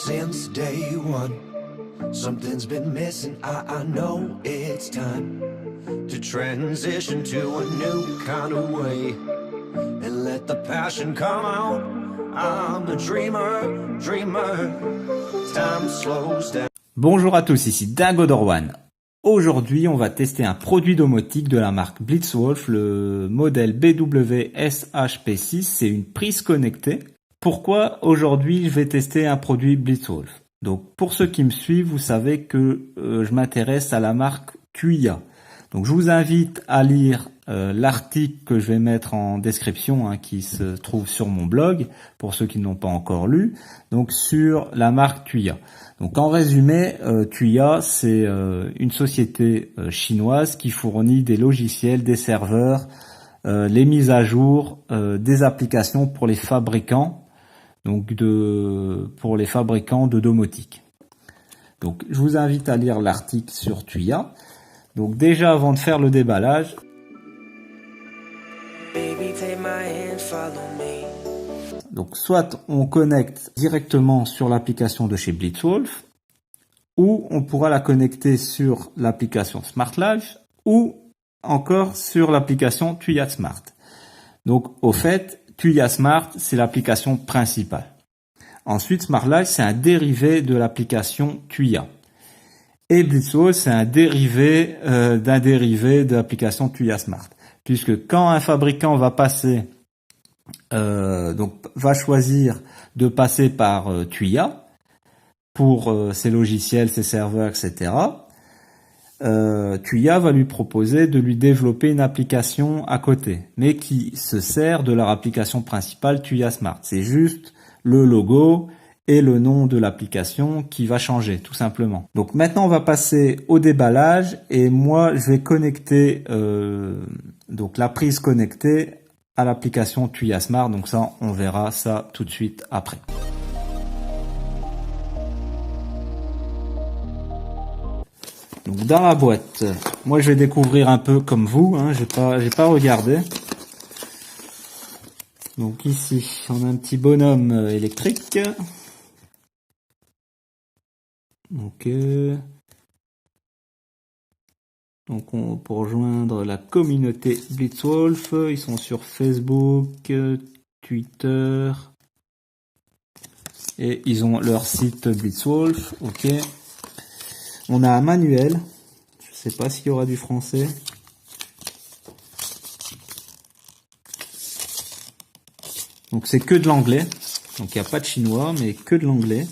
since day one. Something's been missing, I know it's time to transition to a new kind of way and let the passion come out. I'm a dreamer, time slows down. Bonjour à tous, ici Dagodor1. Aujourd'hui, on va tester un produit domotique de la marque Blitzwolf, le modèle BW-SHP6. C'est une prise connectée. Pourquoi aujourd'hui je vais tester un produit Blitzwolf? Donc, pour ceux qui me suivent, vous savez que je m'intéresse à la marque Tuya. Donc, je vous invite à lire l'article que je vais mettre en description, qui se trouve sur mon blog, pour ceux qui ne l'ont pas encore lu, donc sur la marque Tuya. Donc, en résumé, Tuya, c'est une société chinoise qui fournit des logiciels, des serveurs, les mises à jour, des applications pour les fabricants, donc pour les fabricants de domotique. Donc, je vous invite à lire l'article sur Tuya. Donc, déjà, avant de faire le déballage, donc soit on connecte directement sur l'application de chez Blitzwolf, ou on pourra la connecter sur l'application Smart Life, ou encore sur l'application Tuya Smart. Donc, au fait, Tuya Smart, c'est l'application principale. Ensuite, Smart Life, c'est un dérivé de l'application Tuya. Et Blitzwolf, c'est un dérivé d'un dérivé de l'application Tuya Smart. Puisque quand un fabricant va passer, va choisir de passer par Tuya pour ses logiciels, ses serveurs, etc., Tuya va lui proposer de lui développer une application à côté, mais qui se sert de leur application principale Tuya Smart. C'est juste le logo et le nom de l'application qui va changer, tout simplement. Donc maintenant, on va passer au déballage et moi, je vais connecter donc la prise connectée à l'application Tuya Smart. Donc ça, on verra ça tout de suite après. Donc dans la boîte, moi je vais découvrir un peu comme vous, j'ai pas regardé. Donc ici, on a un petit bonhomme électrique. Ok. Donc pour rejoindre la communauté Blitzwolf, ils sont sur Facebook, Twitter, et ils ont leur site Blitzwolf. Ok. On a un manuel. Je sais pas s'il y aura du français. Donc c'est que de l'anglais. Donc il n'y a pas de chinois, mais que de l'anglais.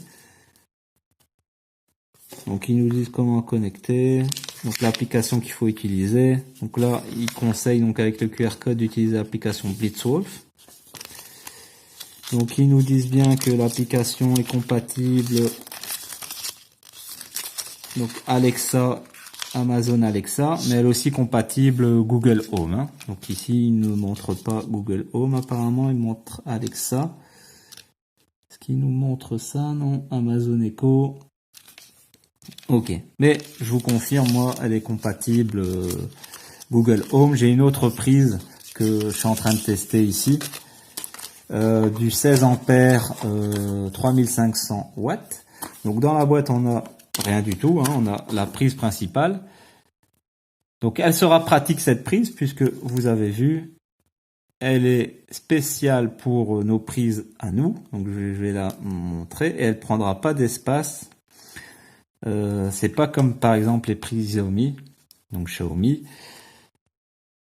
Donc ils nous disent comment connecter. Donc l'application qu'il faut utiliser. Donc là, ils conseillent donc avec le QR code d'utiliser l'application Blitzwolf. Donc ils nous disent bien que l'application est compatible. Donc Alexa, Amazon Alexa, mais elle est aussi compatible Google Home. Donc ici, il ne montre pas Google Home apparemment, il montre Alexa. Est-ce qu'il nous montre ça? Non, Amazon Echo. Ok, mais je vous confirme, moi, elle est compatible Google Home. J'ai une autre prise que je suis en train de tester ici, du 16 ampères, 3500 watts. Donc dans la boîte, on a rien du tout, on a la prise principale. Donc elle sera pratique cette prise puisque vous avez vu, elle est spéciale pour nos prises à nous. Donc je vais la montrer et elle prendra pas d'espace. C'est pas comme par exemple les prises Xiaomi, donc Xiaomi,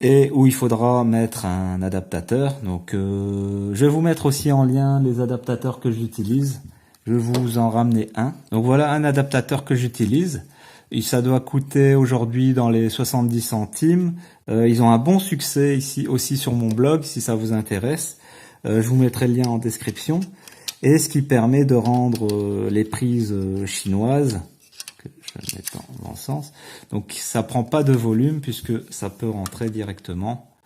et où il faudra mettre un adaptateur. Donc je vais vous mettre aussi en lien les adaptateurs que j'utilise. Je vais vous en ramener un. Donc voilà un adaptateur que j'utilise. Et ça doit coûter aujourd'hui dans les 70 centimes. Ils ont un bon succès ici aussi sur mon blog si ça vous intéresse. Je vous mettrai le lien en description. Et ce qui permet de rendre les prises chinoises, que je vais mettre dans le sens. Donc ça prend pas de volume puisque ça peut rentrer directement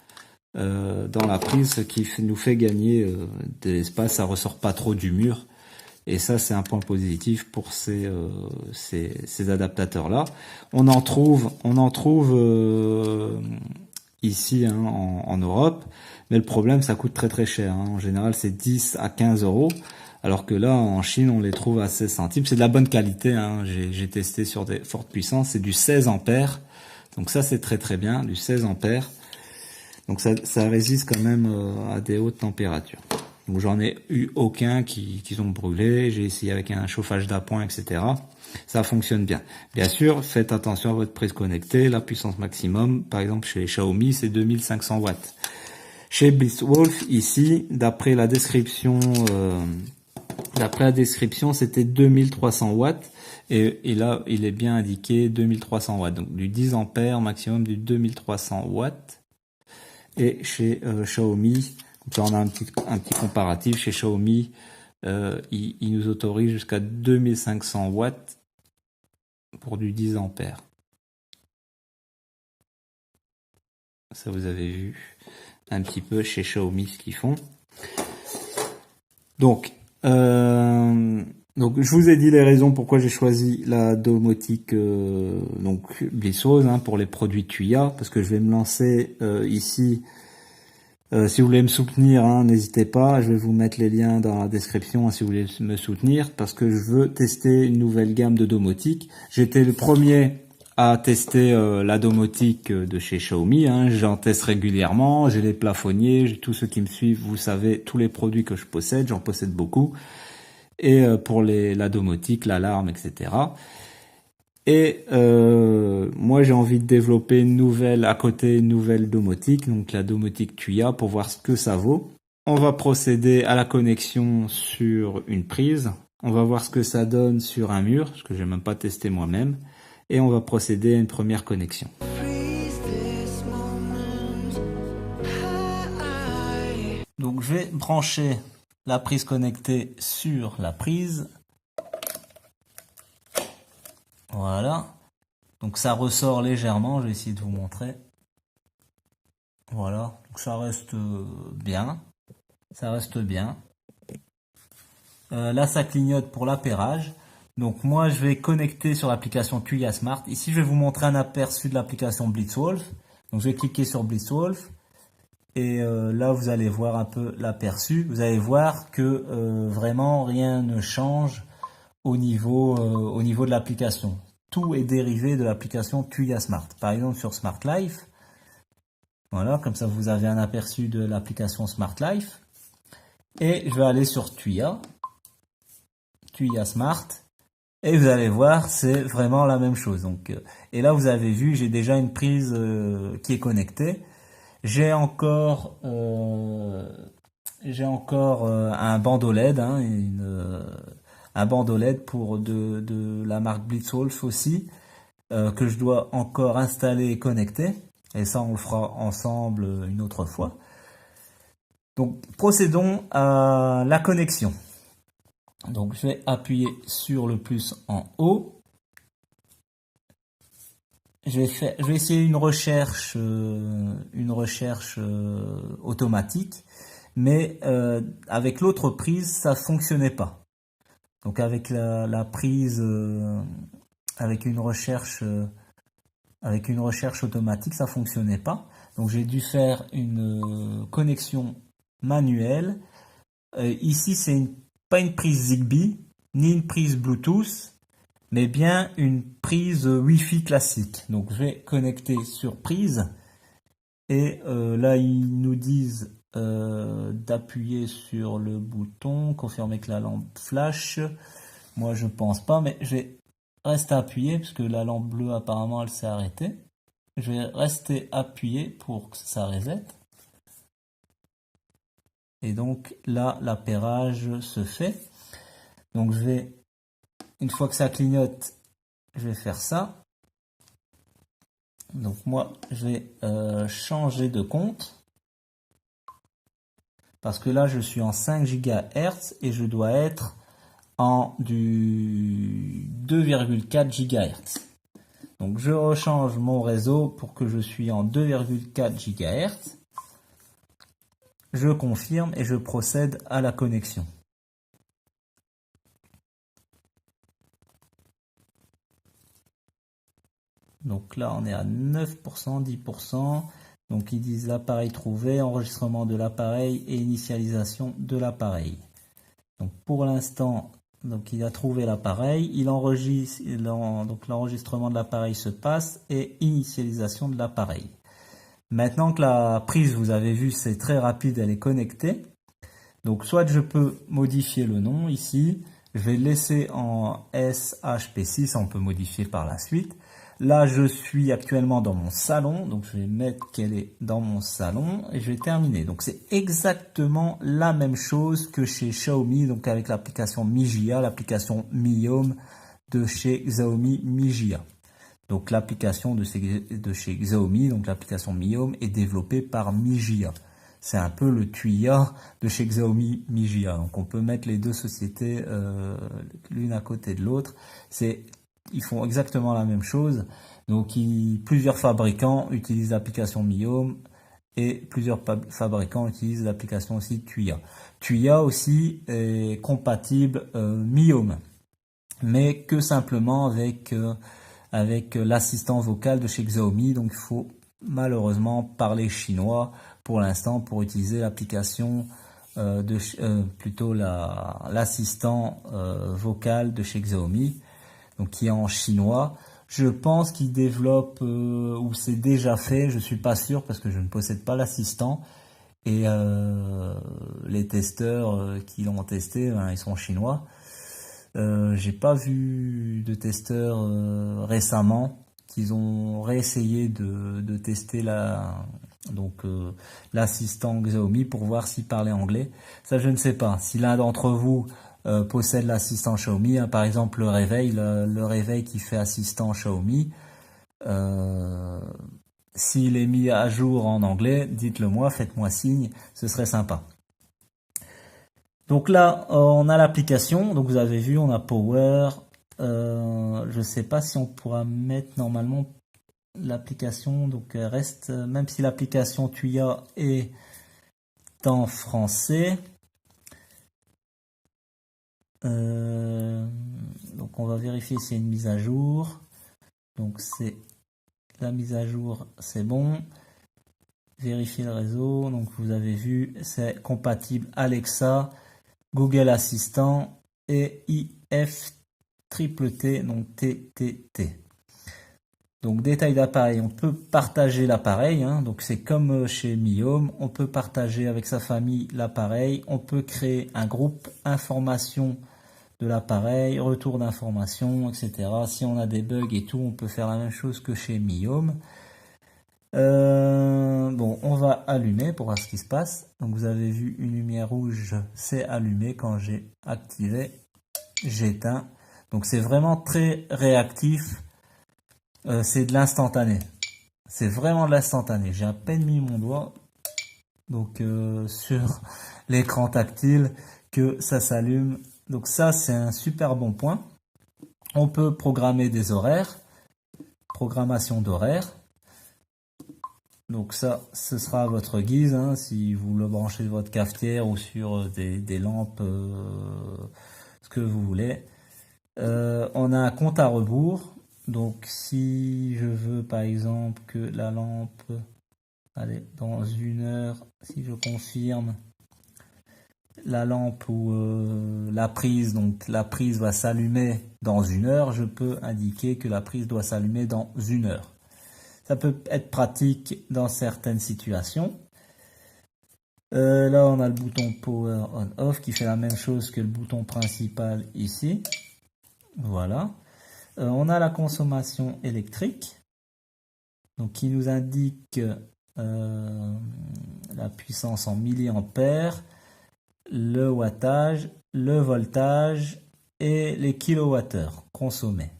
dans la prise, ce qui nous fait gagner de l'espace. Ça ressort pas trop du mur. Et ça, c'est un point positif pour ces adaptateurs-là. On en trouve ici en Europe, mais le problème, ça coûte très très cher. En général, c'est 10 à 15 euros, Alors que là, en Chine, on les trouve à 16 centimes. C'est de la bonne qualité, hein. J'ai testé sur des fortes puissances. C'est du 16 ampères. Donc ça, c'est très très bien, du 16 ampères. Donc ça résiste quand même à des hautes températures. Donc j'en ai eu aucun qui ont brûlé. J'ai essayé avec un chauffage d'appoint, etc. Ça fonctionne bien. Bien sûr, faites attention à votre prise connectée. La puissance maximum, par exemple chez Xiaomi, c'est 2500 watts. Chez Blitzwolf, ici, d'après la description, c'était 2300 watts. Et là, il est bien indiqué 2300 watts. Donc du 10 ampères, maximum du 2300 watts. Et chez Xiaomi, là on a un petit comparatif. Chez Xiaomi, il nous autorise jusqu'à 2500 watts pour du 10 ampères. Ça, vous avez vu un petit peu chez Xiaomi ce qu'ils font. Donc je vous ai dit les raisons pourquoi j'ai choisi la domotique donc Blitzwolf, hein, pour les produits Tuya, parce que je vais me lancer ici. Si vous voulez me soutenir, hein, n'hésitez pas, je vais vous mettre les liens dans la description, hein, si vous voulez me soutenir, parce que je veux tester une nouvelle gamme de domotique. J'étais le premier à tester la domotique de chez Xiaomi, hein. J'en teste régulièrement, j'ai les plafonniers, tous ceux qui me suivent, vous savez, tous les produits que je possède, j'en possède beaucoup. Et pour la domotique, l'alarme, etc. Et moi j'ai envie de développer une nouvelle domotique, donc la domotique Tuya, pour voir ce que ça vaut. On va procéder à la connexion sur une prise, on va voir ce que ça donne sur un mur, ce que j'ai même pas testé moi-même, et on va procéder à une première connexion. Donc je vais brancher la prise connectée sur la prise. Voilà. Donc ça ressort légèrement, je vais essayer de vous montrer. Voilà, donc ça reste bien. Ça reste bien. Là ça clignote pour l'appairage. Donc moi je vais connecter sur l'application Tuya Smart. Ici je vais vous montrer un aperçu de l'application Blitzwolf. Donc je vais cliquer sur Blitzwolf. Et là vous allez voir un peu l'aperçu. Vous allez voir que vraiment rien ne change au niveau de l'application. Tout est dérivé de l'application Tuya Smart. Par exemple sur Smart Life. Voilà, comme ça vous avez un aperçu de l'application Smart Life. Et je vais aller sur Tuya Smart. Et vous allez voir, c'est vraiment la même chose. Donc, et là vous avez vu, j'ai déjà une prise qui est connectée. J'ai encore un bandeau LED, hein, un bandeau LED pour de la marque Blitzwolf aussi, que je dois encore installer et connecter. Et ça, on le fera ensemble une autre fois. Donc, procédons à la connexion. Donc, je vais appuyer sur le plus en haut. Je vais essayer une recherche automatique, mais avec l'autre prise, ça fonctionnait pas. Donc, avec la prise, avec une recherche automatique, ça fonctionnait pas. Donc j'ai dû faire une connexion manuelle. Ici, c'est pas une prise Zigbee, ni une prise Bluetooth, mais bien une prise Wi-Fi classique. Donc je vais connecter sur prise. Et là, ils nous disent d'appuyer sur le bouton, confirmer que la lampe flash. Moi, je pense pas, mais je vais rester appuyé, parce que la lampe bleue, apparemment, elle s'est arrêtée. Je vais rester appuyé pour que ça reset. Et donc, là, l'appairage se fait. Donc, une fois que ça clignote, je vais faire ça. Donc, moi, je vais changer de compte. Parce que là, je suis en 5 GHz et je dois être en du 2,4 GHz. Donc je rechange mon réseau pour que je suis en 2,4 GHz. Je confirme et je procède à la connexion. Donc là on est à 9%, 10%. Donc ils disent l'appareil trouvé, enregistrement de l'appareil et initialisation de l'appareil. Donc pour l'instant, donc il a trouvé l'appareil, il enregistre, donc l'enregistrement de l'appareil se passe et initialisation de l'appareil. Maintenant que la prise, vous avez vu, c'est très rapide, elle est connectée. Donc soit je peux modifier le nom ici, je vais le laisser en SHP6, on peut modifier par la suite. Là, je suis actuellement dans mon salon, donc je vais mettre qu'elle est dans mon salon et je vais terminer. Donc c'est exactement la même chose que chez Xiaomi, donc avec l'application Mijia, l'application Mi Home de chez Xiaomi Mijia. Donc l'application de chez Xiaomi, donc l'application Mi Home est développée par Mijia. C'est un peu le Tuya de chez Xiaomi Mijia. Donc on peut mettre les deux sociétés l'une à côté de l'autre. Ils font exactement la même chose. Donc plusieurs fabricants utilisent l'application Mi Home et plusieurs fabricants utilisent l'application aussi Tuya. Tuya aussi est compatible Mi Home, mais que simplement avec l'assistant vocal de chez Xiaomi. Donc il faut malheureusement parler chinois pour l'instant pour utiliser l'application plutôt l'assistant vocal de chez Xiaomi, donc qui est en chinois. Je pense qu'ils développent ou c'est déjà fait, je suis pas sûr parce que je ne possède pas l'assistant et les testeurs qui l'ont testé, ils sont chinois. J'ai pas vu de testeurs récemment qu'ils ont réessayé de tester l'assistant Xiaomi pour voir s'il parlait anglais. Ça, je ne sais pas. Si l'un d'entre vous possède l'assistant Xiaomi, par exemple le réveil, le réveil qui fait assistant Xiaomi, s'il est mis à jour en anglais, dites-le moi, faites-moi signe, ce serait sympa. Donc là, on a l'application. Donc vous avez vu, on a Power. Je ne sais pas si on pourra mettre normalement l'application. Donc reste, même si l'application Tuya est en français. Donc on va vérifier s'il y a une mise à jour. Donc c'est la mise à jour, c'est bon. Vérifier le réseau. Donc vous avez vu, c'est compatible Alexa, Google Assistant et IFTTT, donc TTT. Donc détail d'appareil, on peut partager l'appareil, donc c'est comme chez Mi Home, on peut partager avec sa famille l'appareil, on peut créer un groupe information de l'appareil, retour d'informations, etc. Si on a des bugs et tout, on peut faire la même chose que chez Mi Home. Bon, on va allumer pour voir ce qui se passe. Donc vous avez vu une lumière rouge, c'est allumé quand j'ai activé, j'éteins. Donc c'est vraiment très réactif. C'est de l'instantané. C'est vraiment de l'instantané. J'ai à peine mis mon doigt donc sur l'écran tactile que ça s'allume. Donc ça, c'est un super bon point. On peut programmer des horaires, programmation d'horaires. Donc ça, ce sera à votre guise, si vous le branchez sur votre cafetière ou sur des lampes, ce que vous voulez. On a un compte à rebours. Donc si je veux par exemple que la lampe, allez, dans 1 heure, si je confirme la lampe ou la prise, donc la prise va s'allumer dans 1 heure, je peux indiquer que la prise doit s'allumer dans 1 heure. Ça peut être pratique dans certaines situations. Là, on a le bouton Power On-Off qui fait la même chose que le bouton principal ici. Voilà. On a la consommation électrique, donc qui nous indique la puissance en milliampères, le wattage, le voltage et les kilowattheures consommés.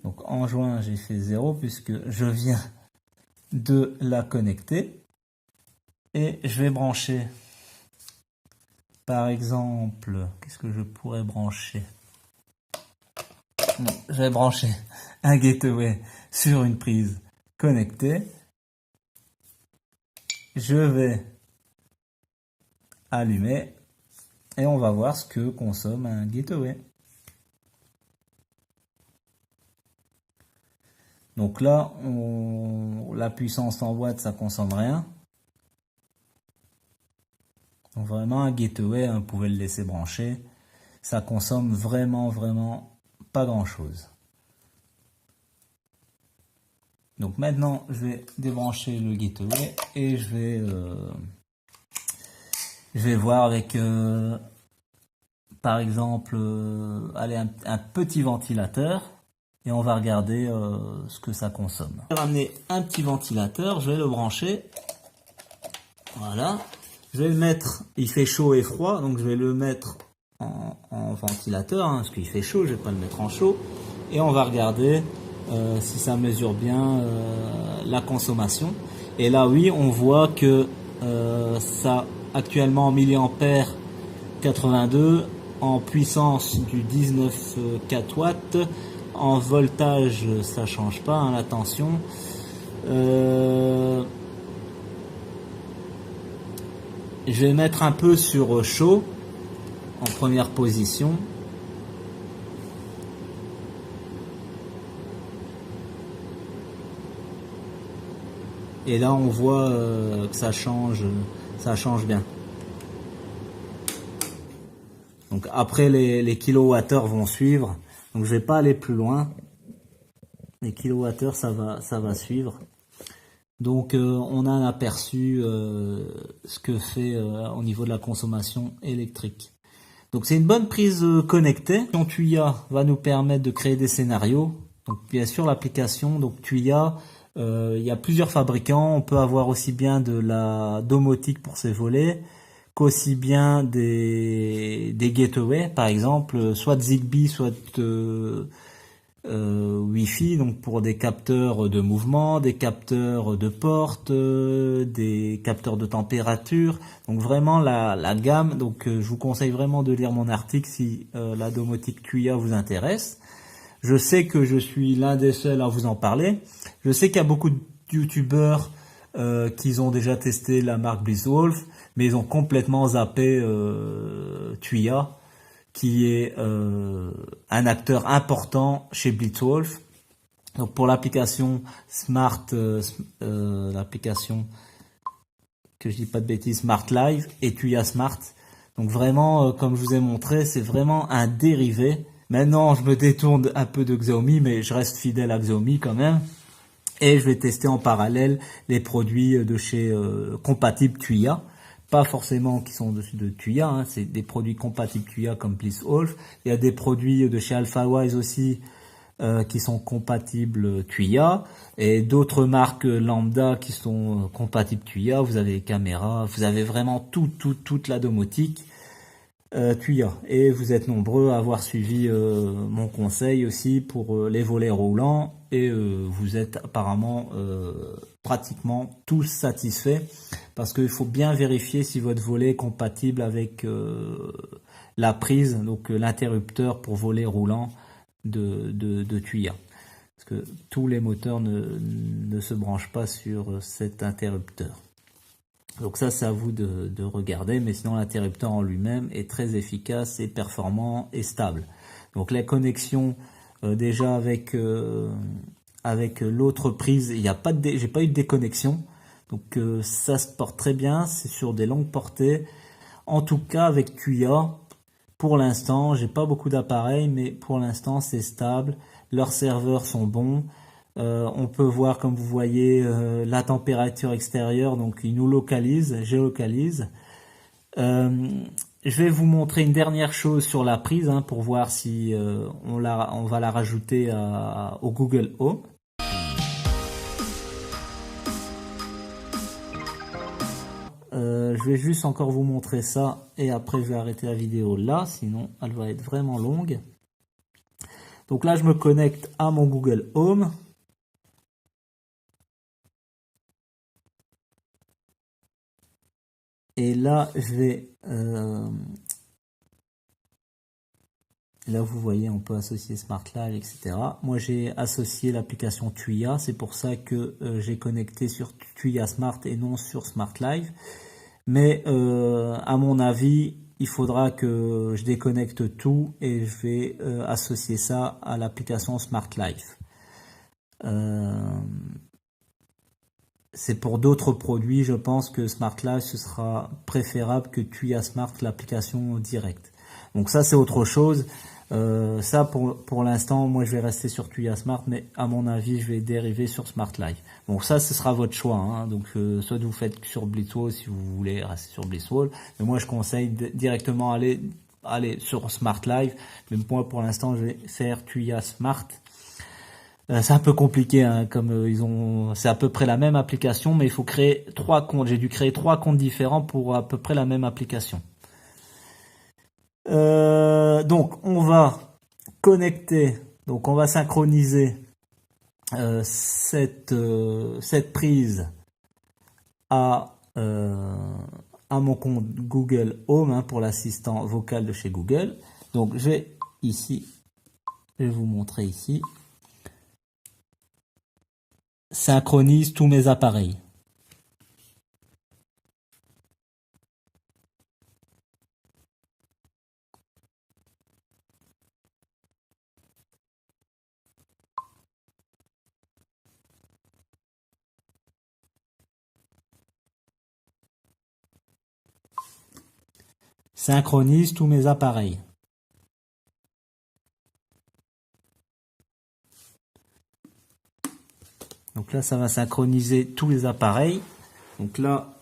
Donc en juin, j'ai fait 0 puisque je viens de la connecter. Et je vais brancher, par exemple, qu'est-ce que je pourrais brancher? Non, je vais brancher un gateway sur une prise connectée. Je vais allumer et on va voir ce que consomme un gateway. Donc là, la puissance en watts, ça consomme rien. Donc vraiment un gateway, vous pouvez le laisser brancher. Ça consomme vraiment pas grand chose. Donc maintenant je vais débrancher le gateway et je vais voir avec par exemple allez, un petit ventilateur et on va regarder ce que ça consomme. Je vais ramener un petit ventilateur, je vais le brancher. Voilà. Je vais le mettre, il fait chaud et froid, donc je vais le mettre en ventilateur, hein, parce qu'il fait chaud, je vais pas le mettre en chaud. Et on va regarder si ça mesure bien la consommation. Et là, oui, on voit que ça, actuellement en milliampères 82, en puissance du 19,4 watts, en voltage, ça change pas, hein, la tension. Je vais mettre un peu sur chaud en première position. Et là on voit que ça change bien. Donc après les kilowattheures vont suivre. Donc je vais pas aller plus loin. Les kilowattheures ça va suivre. Donc on a un aperçu ce que fait au niveau de la consommation électrique. Donc c'est une bonne prise connectée. Tuya va nous permettre de créer des scénarios. Donc bien sûr l'application donc Tuya, il y a plusieurs fabricants. On peut avoir aussi bien de la domotique pour ses volets qu'aussi bien des gateways par exemple, soit Zigbee, soit Wi-Fi, donc pour des capteurs de mouvement, des capteurs de porte, des capteurs de température. Donc vraiment la gamme. Donc je vous conseille vraiment de lire mon article si la domotique Tuya vous intéresse. Je sais que je suis l'un des seuls à vous en parler. Je sais qu'il y a beaucoup de youtubeurs qui ont déjà testé la marque Blitzwolf, mais ils ont complètement zappé Tuya, qui est un acteur important chez Blitzwolf. Donc pour l'application Smart, l'application que je dis pas de bêtises, Smart Live et Tuya Smart. Donc vraiment, comme je vous ai montré, c'est vraiment un dérivé. Maintenant, je me détourne un peu de Xiaomi, mais je reste fidèle à Xiaomi quand même. Et je vais tester en parallèle les produits de chez compatibles Tuya. Pas forcément qui sont dessus de Tuya, hein, c'est des produits compatibles Tuya comme Blitzwolf. Il y a des produits de chez AlphaWise aussi qui sont compatibles Tuya et d'autres marques lambda qui sont compatibles Tuya. Vous avez les caméras, vous avez vraiment toute la domotique Tuya. Et vous êtes nombreux à avoir suivi mon conseil aussi pour les volets roulants et vous êtes apparemment pratiquement tous satisfaits parce qu'il faut bien vérifier si votre volet est compatible avec la prise, donc l'interrupteur pour volet roulant de Tuya. Parce que tous les moteurs ne se branchent pas sur cet interrupteur. Donc ça, c'est à vous de regarder, mais sinon l'interrupteur en lui-même est très efficace et performant et stable. Donc la connexion déjà avec l'autre prise, il n'y a pas j'ai pas eu de déconnexion. Donc ça se porte très bien, c'est sur des longues portées. En tout cas avec Tuya, pour l'instant, j'ai pas beaucoup d'appareils, mais pour l'instant c'est stable. Leurs serveurs sont bons. On peut voir, comme vous voyez, la température extérieure, donc il nous localise, géolocalise. Je vais vous montrer une dernière chose sur la prise hein, pour voir si on va la rajouter au Google Home. Je vais juste encore vous montrer ça et après je vais arrêter la vidéo là, sinon elle va être vraiment longue. Donc là je me connecte à mon Google Home. Et là, je vais... là, vous voyez, on peut associer Smart Live, etc. Moi, j'ai associé l'application Tuya. C'est pour ça que j'ai connecté sur Tuya Smart et non sur Smart Live. Mais à mon avis, il faudra que je déconnecte tout et je vais associer ça à l'application Smart Live. c'est pour d'autres produits, je pense que Smart Life ce sera préférable que Tuya Smart, l'application directe. Donc ça c'est autre chose. Ça pour l'instant, moi je vais rester sur Tuya Smart, mais à mon avis je vais dériver sur Smart Life. Bon ça ce sera votre choix, hein. Donc soit vous faites sur Blitzwall si vous voulez rester sur Blitzwall, mais moi je conseille directement aller sur Smart Life. Mais moi pour l'instant je vais faire Tuya Smart. C'est un peu compliqué, hein, comme c'est à peu près la même application, mais il faut créer 3 comptes. J'ai dû créer 3 comptes différents pour à peu près la même application. Donc on va connecter, donc on va synchroniser cette prise à mon compte Google Home, hein, pour l'assistant vocal de chez Google. Donc j'ai ici, je vais vous montrer ici. Synchronise tous mes appareils. Synchronise tous mes appareils. Donc là, ça va synchroniser tous les appareils. Donc là,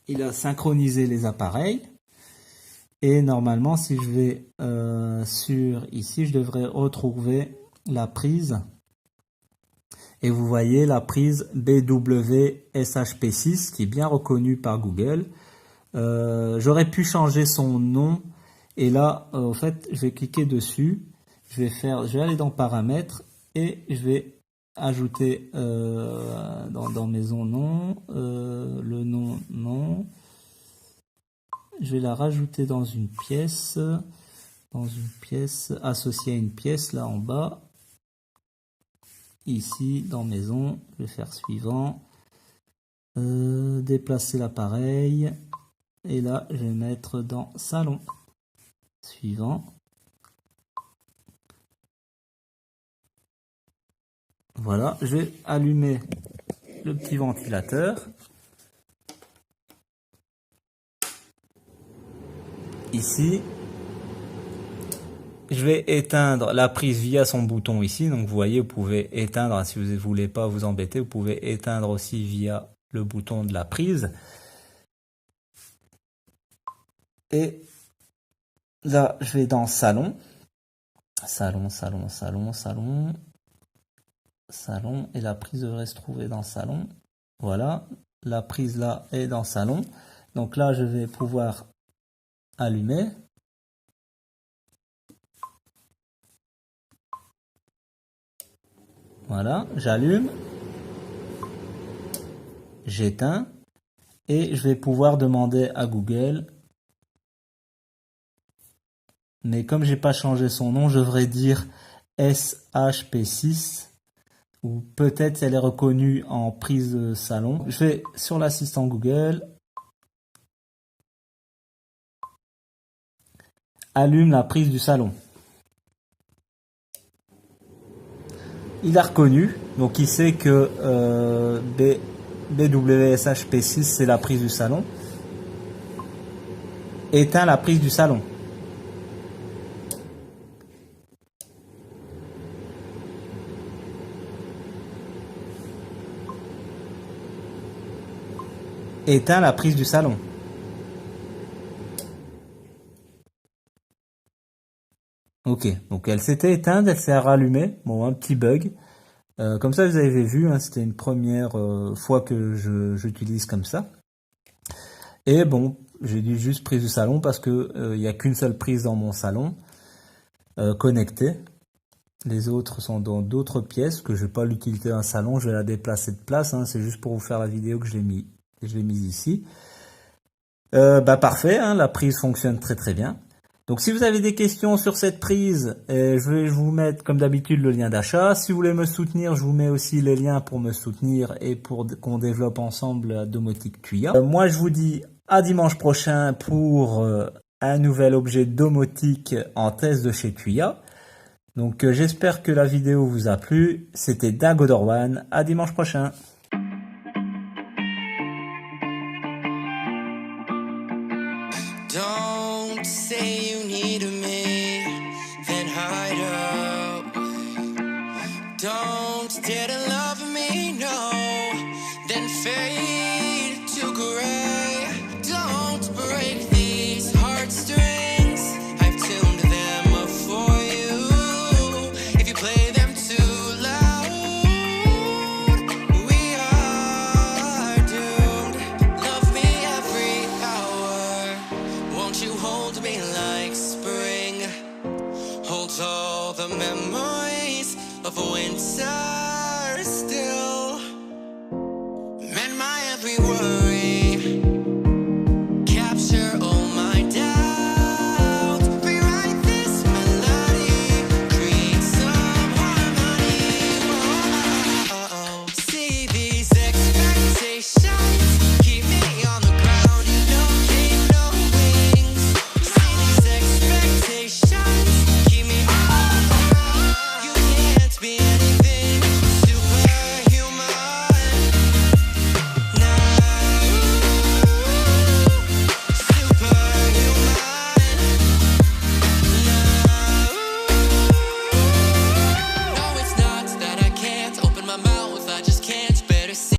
il a synchronisé les appareils. Et normalement, si je vais sur ici, je devrais retrouver la prise. Et vous voyez la prise BW-SHP6 qui est bien reconnue par Google. J'aurais pu changer son nom. Et là, en fait, je vais cliquer dessus. Je vais aller dans Paramètres et je vais ajouter dans Maison nom, le nom non. Je vais la rajouter dans une pièce, associée à une pièce là en bas. Ici dans Maison, je vais faire suivant, déplacer l'appareil et là je vais mettre dans Salon. Suivant. Voilà, je vais allumer le petit ventilateur. Ici, je vais éteindre la prise via son bouton ici. Donc vous voyez, vous pouvez éteindre, si vous ne voulez pas vous embêter, vous pouvez éteindre aussi via le bouton de la prise. Et là, je vais dans Salon. Salon, et la prise devrait se trouver dans Salon. Voilà, la prise là est dans Salon. Donc là, je vais pouvoir allumer. Voilà, j'allume. J'éteins. Et je vais pouvoir demander à Google. Mais comme j'ai pas changé son nom, je devrais dire SHP6. Ou peut-être elle est reconnue en prise de salon. Je vais sur l'assistant Google. Allume la prise du salon. Il a reconnu, donc il sait que BWSHP6 c'est la prise du salon. Éteins la prise du salon. Éteins la prise du salon. Ok, donc elle s'était éteinte, elle s'est rallumée. Bon, un petit bug. Comme ça, vous avez vu, hein, c'était une première fois que j'utilise comme ça. Et bon, j'ai dit juste prise du salon parce que il n'y a qu'une seule prise dans mon salon connectée. Les autres sont dans d'autres pièces que je vais pas l'utilité d'un salon. Je vais la déplacer de place. Hein, c'est juste pour vous faire la vidéo que je l'ai mise ici. Parfait, hein, la prise fonctionne très très bien. Donc si vous avez des questions sur cette prise, je vais vous mettre comme d'habitude le lien d'achat. Si vous voulez me soutenir, je vous mets aussi les liens pour me soutenir et pour qu'on développe ensemble la domotique Tuya. Moi je vous dis à dimanche prochain pour un nouvel objet domotique en test de chez Tuya. Donc j'espère que la vidéo vous a plu. C'était Dagodorwan, à dimanche prochain. night away. Don't dare to love me, no, then fade to gray. Don't break these heartstrings, I've tuned them for you. If you play them too loud, we are doomed. Love me every hour, won't you hold me like spring? Holds all the memories of winter.